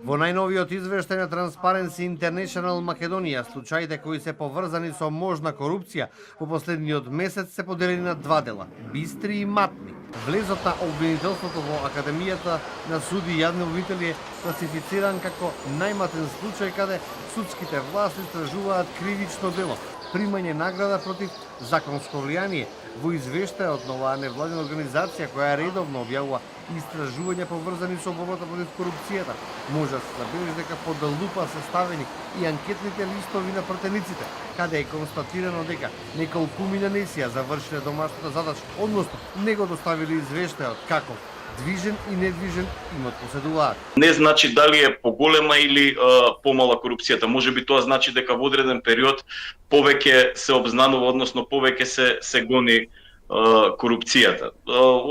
Во најновиот извештај на Transparency International Македонија, случаите кои се поврзани со можна корупција во последниот месец се поделени на два дела – бистри и матни. Влезот на обвинителството во Академијата на суди и јавни обвинители е класифициран како најматен случај каде судските власти истражуваат кривично дело, примање награда против законско влијание. Во извештајот на оваа невладина организација која редовно објавува истражувања поврзани со борбата против корупцијата, може да се забележи дека под лупа се ставени и анкетните листови на пратениците, каде е констатирано дека неколкумина не си ја завршиле домашната задача, односно не го доставили извештајот како движен и недвижен имот поседуваат. Не значи дали е поголема или помала корупцијата. Може би тоа значи дека во одреден период повеќе се обзнанува, односно повеќе се гони корупцијата.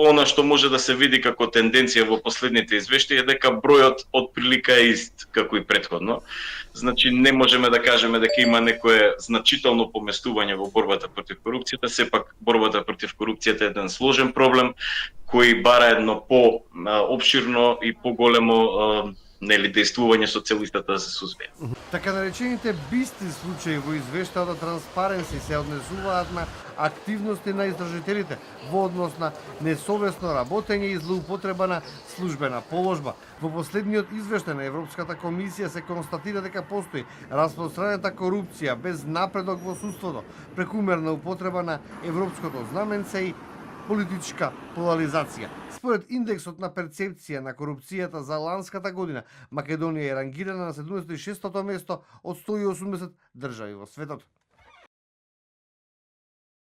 Она што може да се види како тенденција во последните извештаи е дека бројот отприлика е ист како и претходно. Значи не можеме да кажеме дека има некое значително поместување во борбата против корупцијата, сепак борбата против корупцијата е еден сложен проблем кој бара едно по-обширно и поголемо дејствување со цел истата да се сузбие. Така наречените бистри случаи во извештајот на Transparency се однесуваат на активности на истражителите во однос на несовесно работење и злоупотреба на службена положба. Во последниот извештај на Европската комисија се констатира дека постои распространета корупција без напредок во судството, прекумерна употреба на европското знаменце и политичка поларизација. Според индексот на перцепција на корупцијата за ланската година, Македонија е рангирана на 76-то место од 180 држави во светот.